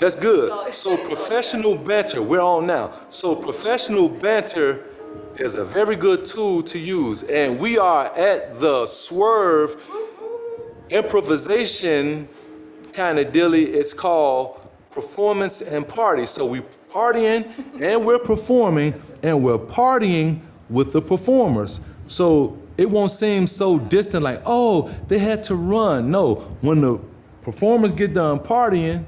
That's good. So professional banter, we're on now. So professional banter is a very good tool to use. And we are at the Swerve improvisation kind of dilly. It's called performance and party. So we partying and we're performing and we're partying with the performers. So it won't seem so distant like, oh, they had to run. No, when the performers get done partying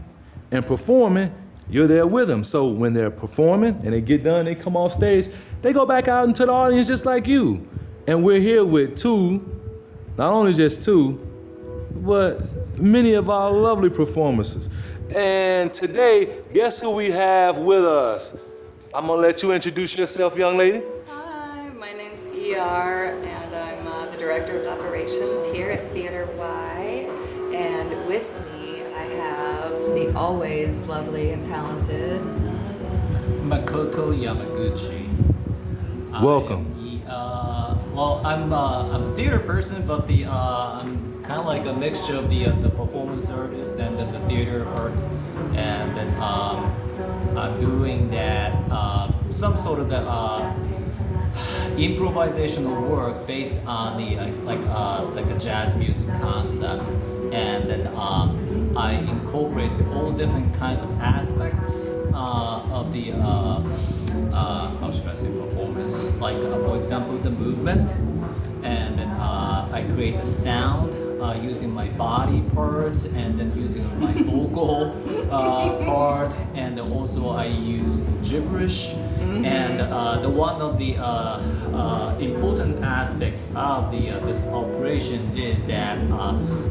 and performing, you're there with them. So when they're performing and they get done, they come off stage, they go back out into the audience just like you. And we're here with two, not only just two, but many of our lovely performances. And today, guess who we have with us? I'm gonna let you introduce yourself, young lady. Hi, my name's ER, and I'm the Director of Operations here at Theater Y. And with me, I have the always lovely and talented Makoto Yamaguchi. Welcome. I'm a theater person, but I'm kind of like a mixture of the performance artist and the theater arts, and then I'm doing that some sort of that improvisational work based on the like a jazz music concept, and then I incorporate all different kinds of aspects of the how should I say performance, like for example the movement, and then I create the sound using my body parts and then using my vocal part, and also I use gibberish. And the one of the important aspect of this operation is that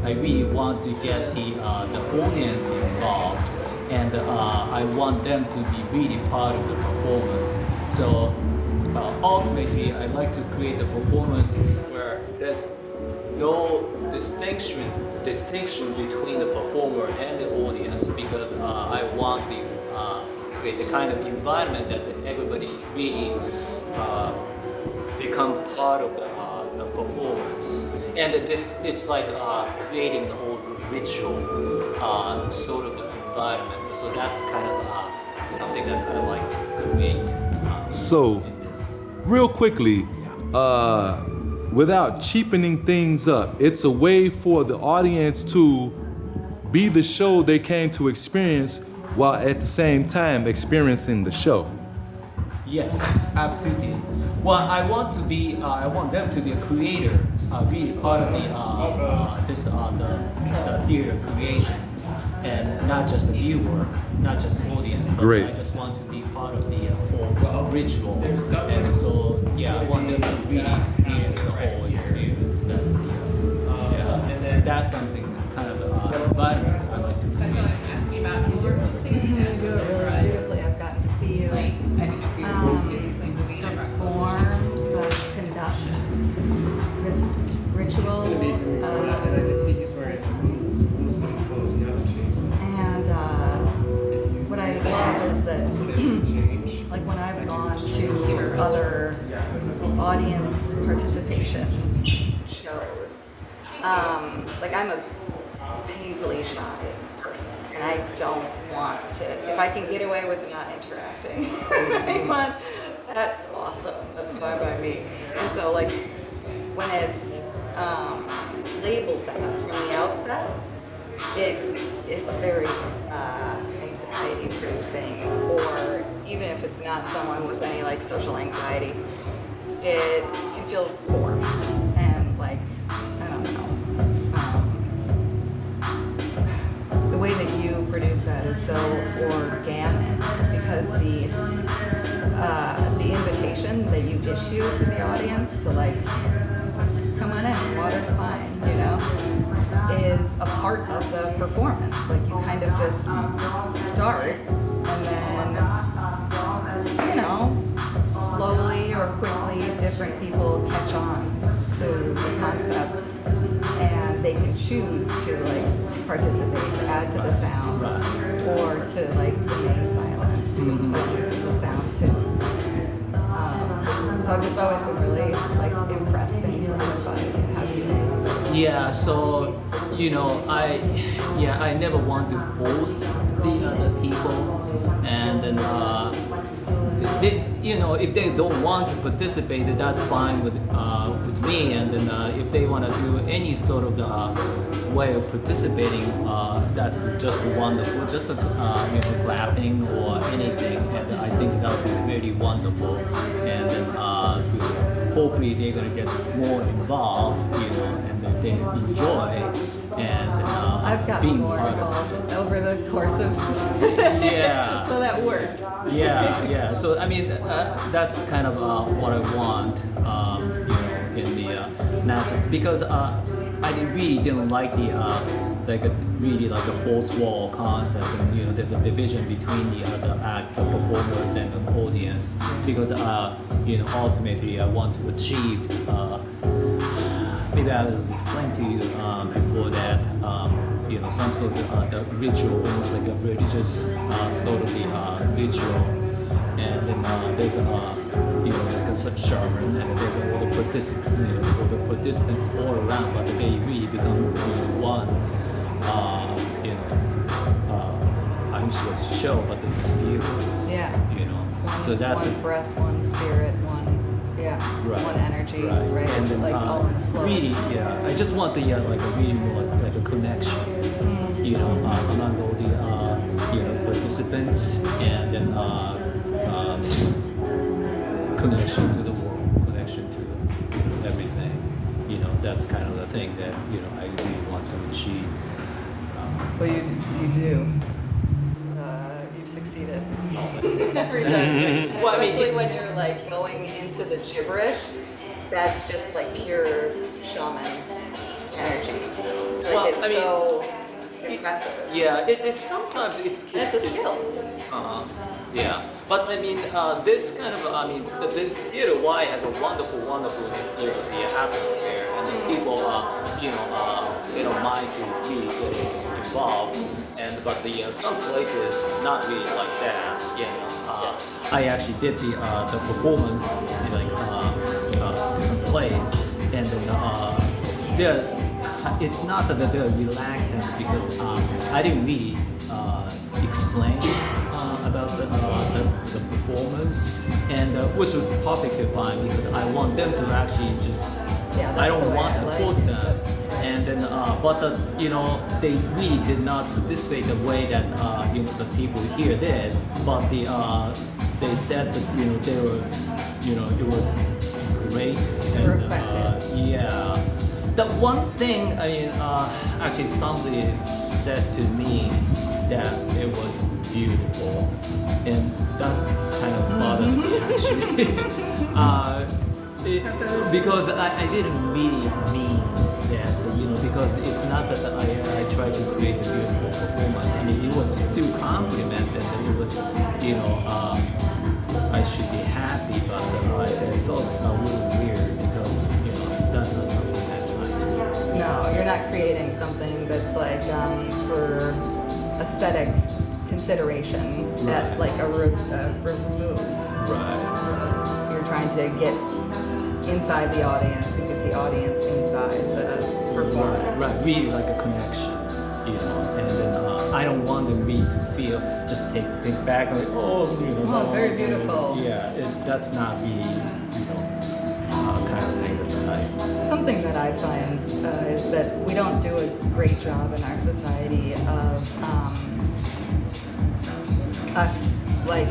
I really want to get the audience involved, and I want them to be really part of the performance. So ultimately, I like to create a performance where there's no distinction between the performer and the audience, because I want to create the kind of environment that everybody really become part of the performance. And it's like creating the whole ritual sort of environment. So that's kind of something that I like to create. So, real quickly, without cheapening things up, it's a way for the audience to be the show they came to experience while at the same time experiencing the show. Yes, absolutely. Well, I want them to be a creator, be part of the theater creation, and not just the viewer, not just the audience. But Great. I just want to be part of the whole ritual, and so yeah, I want them to really experience the whole experience. That's the and then that's something kind of environment I like to create. You do it really beautifully. I've gotten to see you perform, conduct this ritual. And what I love is that, like when I've gone to other audience participation shows, like I'm a painfully shy person, and I don't want to. If I can get away with not interacting with anyone, that's awesome. That's fine by me. And so, like when it's labeled that from the outset, it's very anxiety producing, or even if it's not someone with any like social anxiety, it can feel forced and like I don't know. The way that you produce that is so organic, because the invitation that you issue to the audience to like come on in, water's fine, you know, is a part of the performance. Like you kind of just start and then, you know, slowly or quickly different people catch on to the concept, and they can choose to like participate, to add to the sound, or to like remain silent. So this is the sound too. So I've just always been really like impressed and gratified to have you guys. Yeah, so you know, yeah, I never want to force the other people, and then they, you know, if they don't want to participate, that's fine with me. And then if they want to do any sort of way of participating, that's just wonderful. Just you know, clapping or anything, and I think that would be really wonderful. And then hopefully they're gonna get more involved, you know, and that they enjoy and I've gotten being more part of involved over the course of yeah. so that works. Yeah. So I mean, that's kind of what I want, you know, in the matches because really didn't like the like a really like a fourth wall concept, and you know, there's a division between the act, the performers, and the audience because you know, ultimately I want to achieve. Maybe I was explained to you before that, you know, some sort of the ritual, almost like a religious sort of the ritual, and then there's you know, like a such shaman, and there's all the participants, you know, all the participants all around, but they really become, you know, one, you know, I usually was show, but the spirits, Yeah. you know, so that's one breath, one spirit, one energy, right? And then, like all in flow. really, yeah. I just want the like a really more like a connection, you know, among all the you know, participants, and then connection to the world, connection to everything. You know, that's kind of the thing that, you know, I really want to achieve. Well, you do. You've succeeded. Every time. Well, I mean, Especially it's- when you're like going into the gibberish, that's just like pure shaman energy. Like Well, it's I mean, so impressive. Yeah, it's sometimes it's And it's a skill. Yeah, but I mean, this kind of, I mean, the theater Y has a wonderful, wonderful atmosphere, and the people, you know, they don't mind to really get involved, and but the some places not really like that. You know, I actually did the performance in like different place, and then it's not that they're reluctant because I didn't really explain about the performance, and which was perfectly fine because I want them to actually just. Yeah, I that's don't the way want I to like force it. them, and then but you know, they really did not participate the way that you know, the people here did, but they said that, you know, they were, you know, it was great, They were and effective. yeah. The one thing, I mean, actually somebody said to me that it was beautiful, and that kind of bothered me actually. Because I didn't really mean that, you know, because it's not that I tried to create a beautiful performance. I mean, it was still complimented, and it was, you know, I should be happy, but I felt a little weird because, you know, that's not something that's right. No, you're not creating something that's like for aesthetic consideration at Right. like a remove. Right. You're trying to get inside the audience and get the audience inside the performance. Right, really like a connection, you know, and then I don't want them really to feel, just think back like, oh, you know, Oh, very beautiful. Yeah, that's not the, you know, kind of thing that I. Something that I find is that we don't do a great job in our society of us like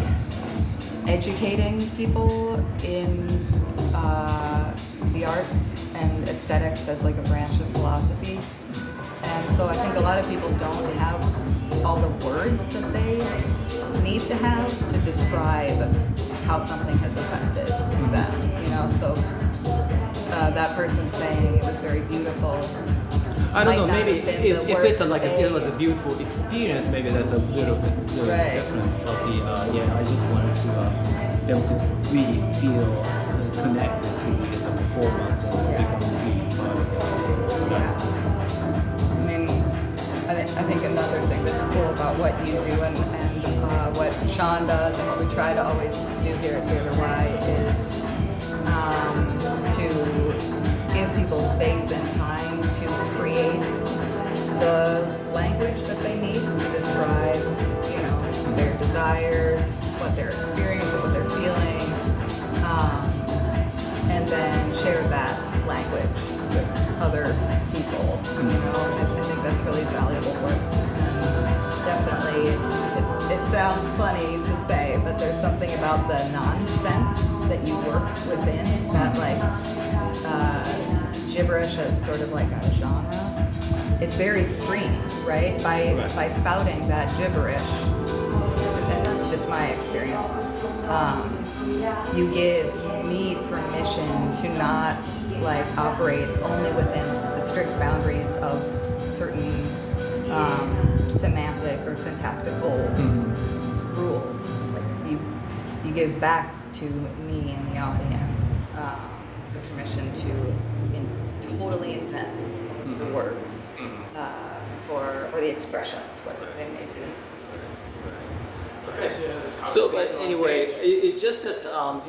educating people in the arts and aesthetics as like a branch of philosophy. And so I think a lot of people don't have all the words that they need to have to describe how something has affected them, you know? So that person saying it was very beautiful. I don't know. might not Maybe have been if the it's words like they- it was a beautiful experience, maybe that's a little bit Right. different. But the yeah, I just wanted to them to really feel connected to the performance and become really part of it. That's I mean, I think another thing that's cool about what you do and what Sean does and what we try to always do here at Theater Y is to give people space and time to create the language that they need to describe, their desires, what they're experiencing, what they're feeling, and then share that language with other people. I think that's really valuable work. And definitely, it sounds funny to say, but there's something about the nonsense that you work within that, like, gibberish as sort of like a genre. It's very free, right? By spouting that gibberish, and this is just my experience, you give me permission to not like operate only within the strict boundaries of certain semantic or syntactical rules. Like you give back to me and the audience the permission to totally invent the words or the expressions, whatever they may be. Okay. So, but anyway, it's just that I want.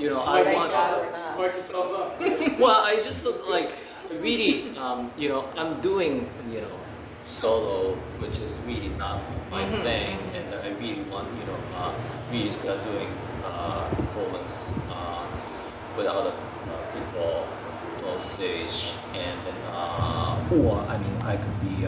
Microsoft's up. Well, I just look like really, I'm doing solo, which is really not my thing, and I really want really start doing performance with other people on stage, and then or I mean I could be